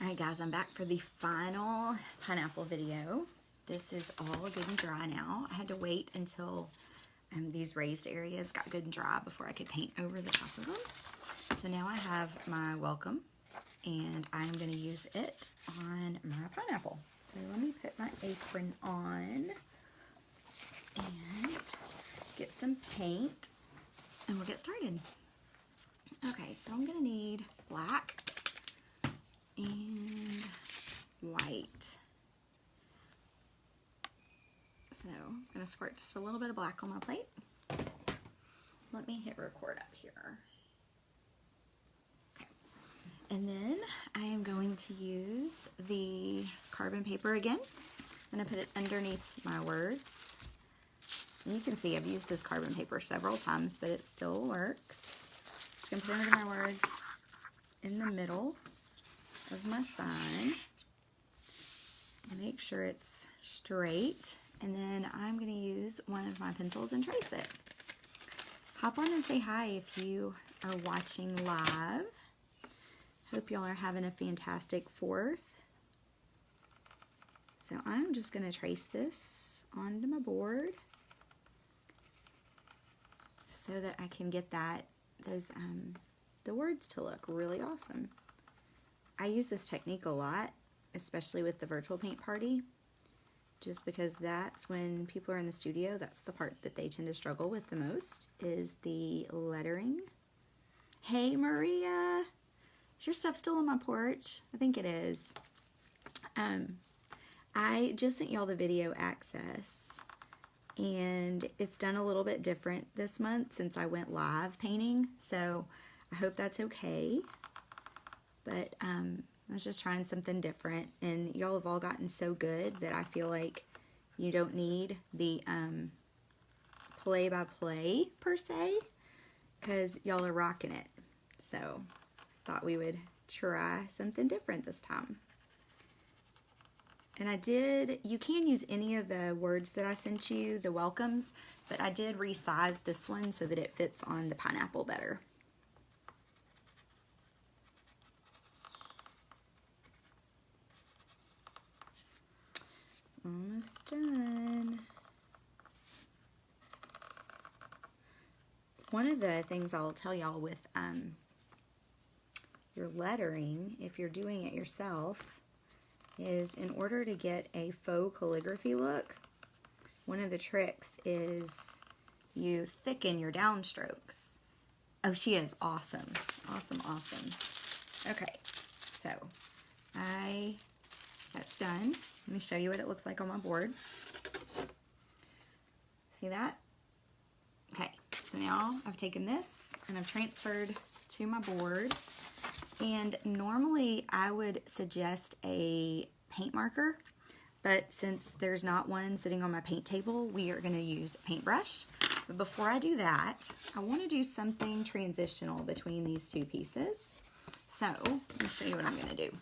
Alright guys, I'm back for the final pineapple video. This is all good and dry now. I had to wait until these raised areas got good and dry before I could paint over the top of them. So now I have my welcome and I'm going to use it on my pineapple. So let me put my apron on and get some paint and we'll get started. Okay, so I'm going to need black and white. So I'm going to squirt just a little bit of black on my plate. Let me hit record up here. Okay. And then I am going to use the carbon paper again. I'm going to put it underneath my words. And you can see I've used this carbon paper several times, but it still works. Just going to put it under my words in the middle of my sign and make sure it's straight, and then I'm going to use one of my pencils and trace it. Hop on and say hi if you are watching live. Hope y'all are having a fantastic 4th. So I'm just going to trace this onto my board so that I can get the words to look really awesome. I use this technique a lot, especially with the virtual paint party, just because that's when people are in the studio, that's the part that they tend to struggle with the most, is the lettering. Hey Maria, is your stuff still on my porch? I think it is. I just sent y'all the video access, and it's done a little bit different this month since I went live painting, so I hope that's okay. But I was just trying something different, and y'all have all gotten so good that I feel like you don't need the play-by-play per se, because y'all are rocking it. So thought we would try something different this time. And you can use any of the words that I sent you, the welcomes, but I did resize this one so that it fits on the pineapple better. Almost done. One of the things I'll tell y'all with your lettering, if you're doing it yourself, is in order to get a faux calligraphy look, one of the tricks is you thicken your downstrokes. Oh, she is awesome. Awesome, awesome. Okay, so that's done. Let me show you what it looks like on my board. See that? Okay, so now I've taken this and I've transferred to my board. And normally I would suggest a paint marker, but since there's not one sitting on my paint table, we are going to use a paintbrush. But before I do that, I want to do something transitional between these two pieces. So let me show you what I'm going to do.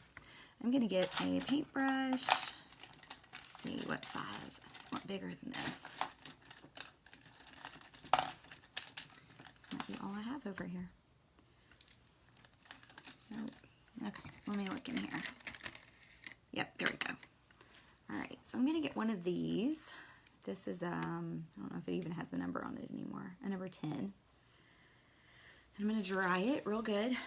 I'm going to get a paintbrush. See what size. I want bigger than this. This might be all I have over here. Nope. Okay, let me look in here. Yep, there we go. Alright, so I'm going to get one of these. This is, I don't know if it even has the number on it anymore. A number 10. And I'm going to dry it real good.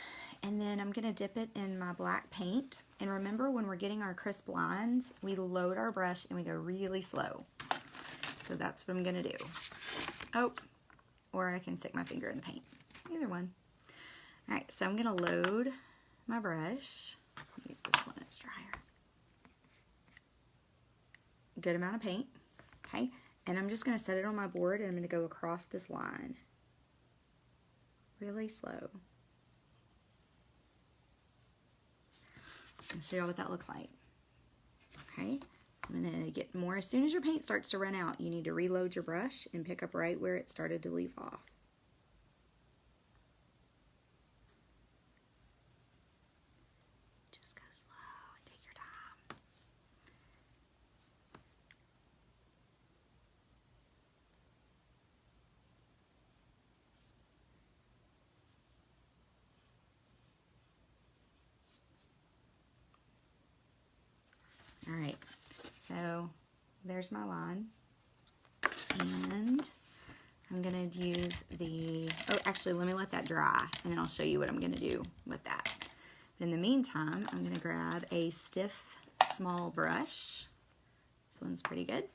And then I'm going to dip it in my black paint. And remember, when we're getting our crisp lines, we load our brush and we go really slow. So that's what I'm going to do. Oh, or I can stick my finger in the paint. Either one. Alright, so I'm going to load my brush. Use this one, it's drier. Good amount of paint. Okay, and I'm just going to set it on my board and I'm going to go across this line. Really slow. I'll show you what that looks like. Okay, I'm going to get more. As soon as your paint starts to run out, you need to reload your brush and pick up right where it started to leave off. Just go slow and take your time. All right, so there's my line, and I'm gonna use the, oh, actually, let me let that dry, and then I'll show you what I'm gonna do with that. But in the meantime, I'm gonna grab a stiff, small brush. This one's pretty good.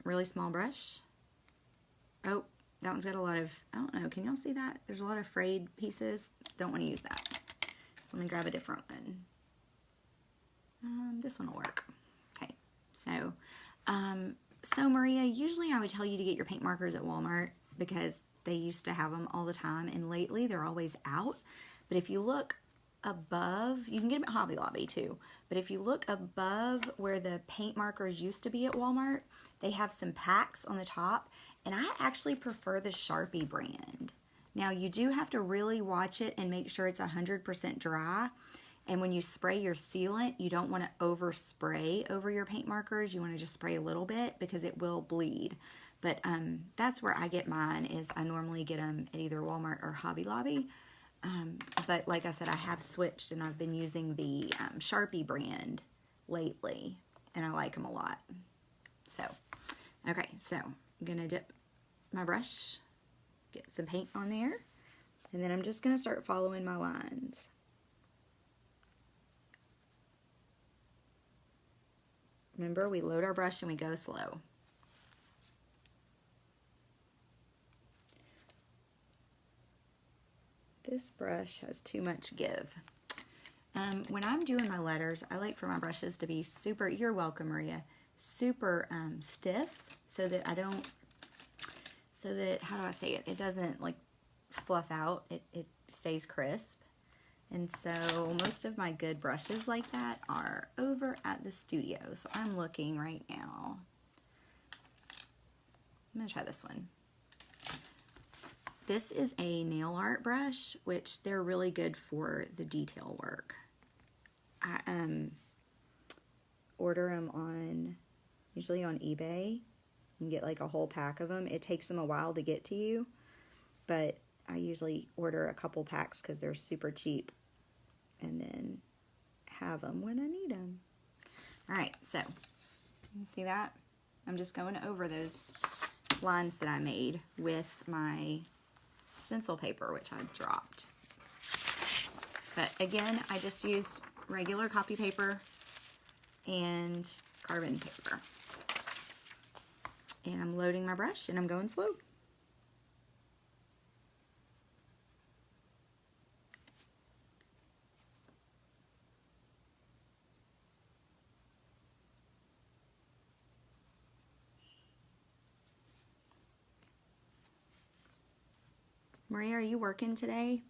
Really small brush. Oh, that one's got a lot of, I don't know, can y'all see that? There's a lot of frayed pieces. Don't want to use that. Let me grab a different one. This one will work. Okay, so, Maria, usually I would tell you to get your paint markers at Walmart because they used to have them all the time, and lately they're always out. But if you look above, you can get them at Hobby Lobby too, but if you look above where the paint markers used to be at Walmart, they have some packs on the top, and I actually prefer the Sharpie brand. Now you do have to really watch it and make sure it's 100% dry, and when you spray your sealant, you don't want to overspray over your paint markers. You want to just spray a little bit because it will bleed. But that's where I get mine, is I normally get them at either Walmart or Hobby Lobby. But like I said, I have switched and I've been using the Sharpie brand lately, and I like them a lot. So, okay, so I'm going to dip my brush, get some paint on there, and then I'm just going to start following my lines. Remember, we load our brush and we go slow. This brush has too much give. When I'm doing my letters, I like for my brushes to be super, you're welcome, Maria, super stiff, so that I don't, so that, how do I say it? It doesn't like fluff out, it stays crisp. And so most of my good brushes like that are over at the studio. So I'm looking right now. I'm gonna try this one. This is a nail art brush, which they're really good for the detail work. I order them on, usually on eBay. You can get like a whole pack of them. It takes them a while to get to you, but I usually order a couple packs because they're super cheap, and then have them when I need them. All right, so you see that? I'm just going over those lines that I made with my stencil paper, which I dropped. But again, I just use regular copy paper and carbon paper. And I'm loading my brush and I'm going slow. Maria, are you working today?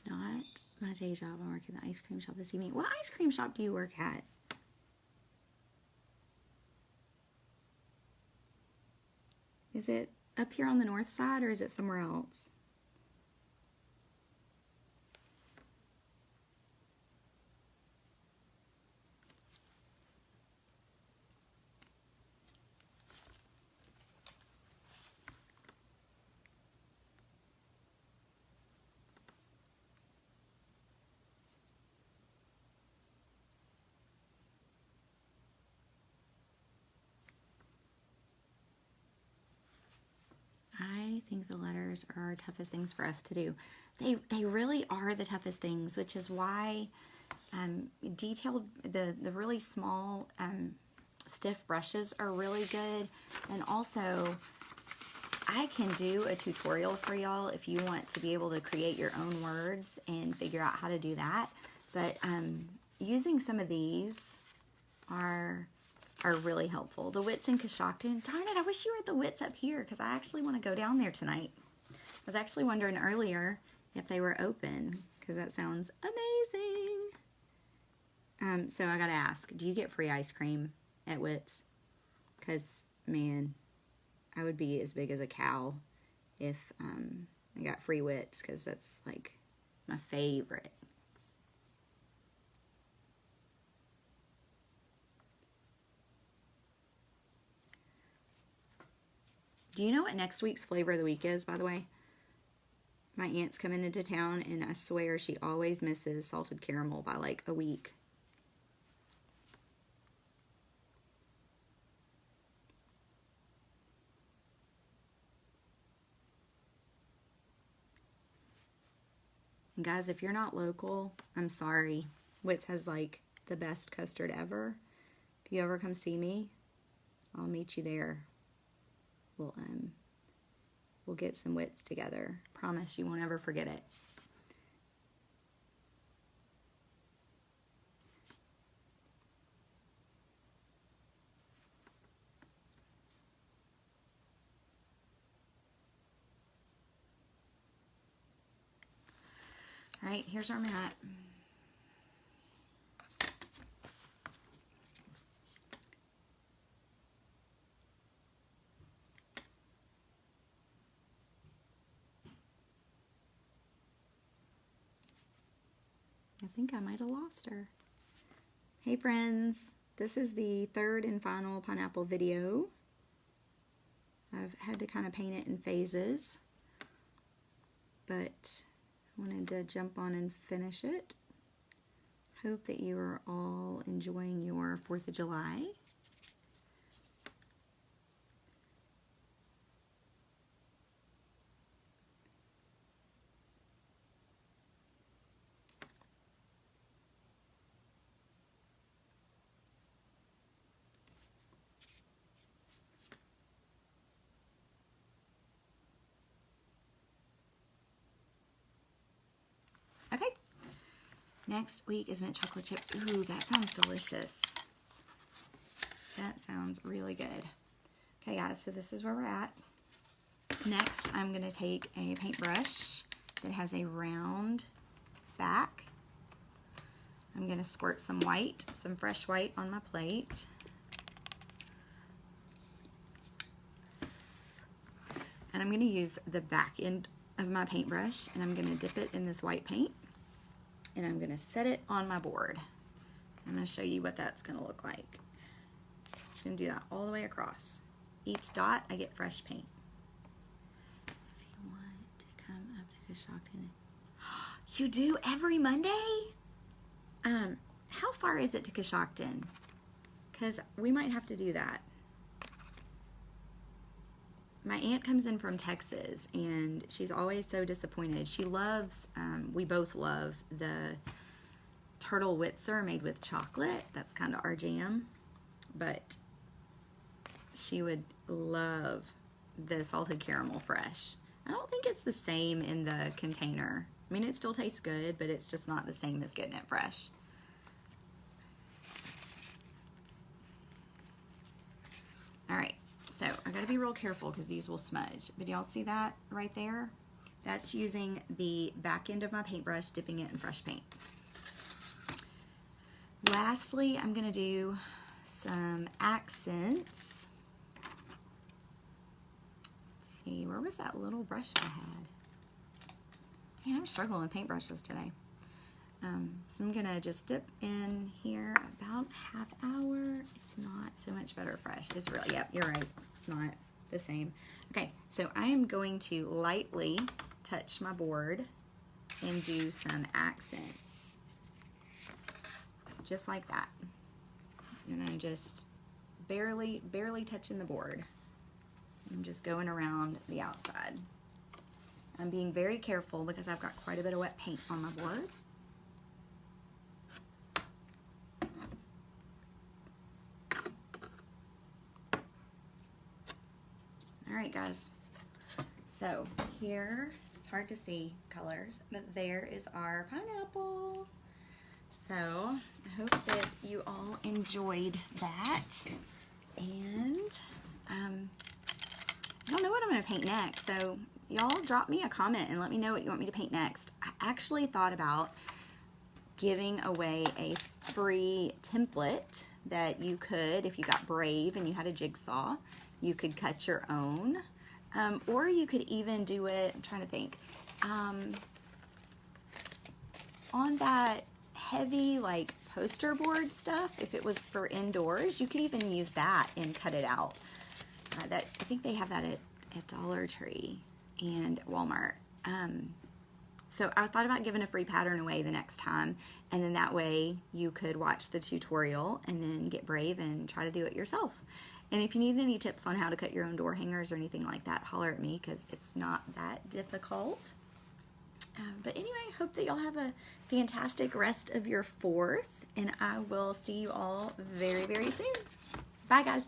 Not my day job. I'm working at the ice cream shop this evening. What ice cream shop do you work at? Is it up here on the north side or is it somewhere else? I think the letters are our toughest things for us to do. They really are the toughest things, which is why detailed, the really small stiff brushes are really good. And also, I can do a tutorial for y'all if you want to be able to create your own words and figure out how to do that. But using some of these are really helpful. The Wits in Coshocton. Darn it, I wish you were at the Wits up here because I actually want to go down there tonight. I was actually wondering earlier if they were open because that sounds amazing. So I gotta ask, do you get free ice cream at Wits? Because, man, I would be as big as a cow if I got free Wits because that's like my favorite. Do you know what next week's flavor of the week is, by the way? My aunt's coming into town, and I swear she always misses salted caramel by like a week. And guys, if you're not local, I'm sorry. Wits has like the best custard ever. If you ever come see me, I'll meet you there. We'll get some Wits together. Promise you won't ever forget it. All right, here's our mat. I think I might have lost her. Hey friends, this is the third and final pineapple video. I've had to kind of paint it in phases, but I wanted to jump on and finish it. Hope that you are all enjoying your 4th of July. Okay, next week is mint chocolate chip. Ooh, that sounds delicious. That sounds really good. Okay guys, so this is where we're at. Next, I'm gonna take a paintbrush that has a round back. I'm gonna squirt some white, some fresh white on my plate. And I'm gonna use the back end of my paintbrush and I'm gonna dip it in this white paint and I'm gonna set it on my board. I'm gonna show you what that's gonna look like. Just gonna do that all the way across. Each dot, I get fresh paint. If you want to come up to Coshocton. You do every Monday? How far is it to Coshocton? Because we might have to do that. My aunt comes in from Texas, and she's always so disappointed. She loves, we both love the Turtle Witzer made with chocolate. That's kind of our jam. But she would love the salted caramel fresh. I don't think it's the same in the container. I mean, it still tastes good, but it's just not the same as getting it fresh. All right. So I gotta be real careful because these will smudge. But y'all see that right there? That's using the back end of my paintbrush, dipping it in fresh paint. Lastly, I'm gonna do some accents. Let's see, where was that little brush I had? Man, I'm struggling with paintbrushes today. So I'm gonna just dip in here about half hour. It's not so much better fresh. It's really, yep, you're right. It's not the same. Okay, so I am going to lightly touch my board and do some accents. Just like that. And I'm just barely touching the board. I'm just going around the outside. I'm being very careful because I've got quite a bit of wet paint on my board. right, guys. So here, it's hard to see colors, but there is our pineapple. So I hope that you all enjoyed that. And I don't know what I'm going to paint next. So y'all drop me a comment and let me know what you want me to paint next. I actually thought about giving away a free template that you could, if you got brave and you had a jigsaw, you could cut your own. Or you could even do it, I'm trying to think, on that heavy like poster board stuff, if it was for indoors, you could even use that and cut it out. I think they have that at Dollar Tree and Walmart. So I thought about giving a free pattern away the next time, and then that way you could watch the tutorial and then get brave and try to do it yourself. And if you need any tips on how to cut your own door hangers or anything like that, holler at me because it's not that difficult. But anyway, I hope that y'all have a fantastic rest of your 4th, and I will see you all very, very soon. Bye, guys.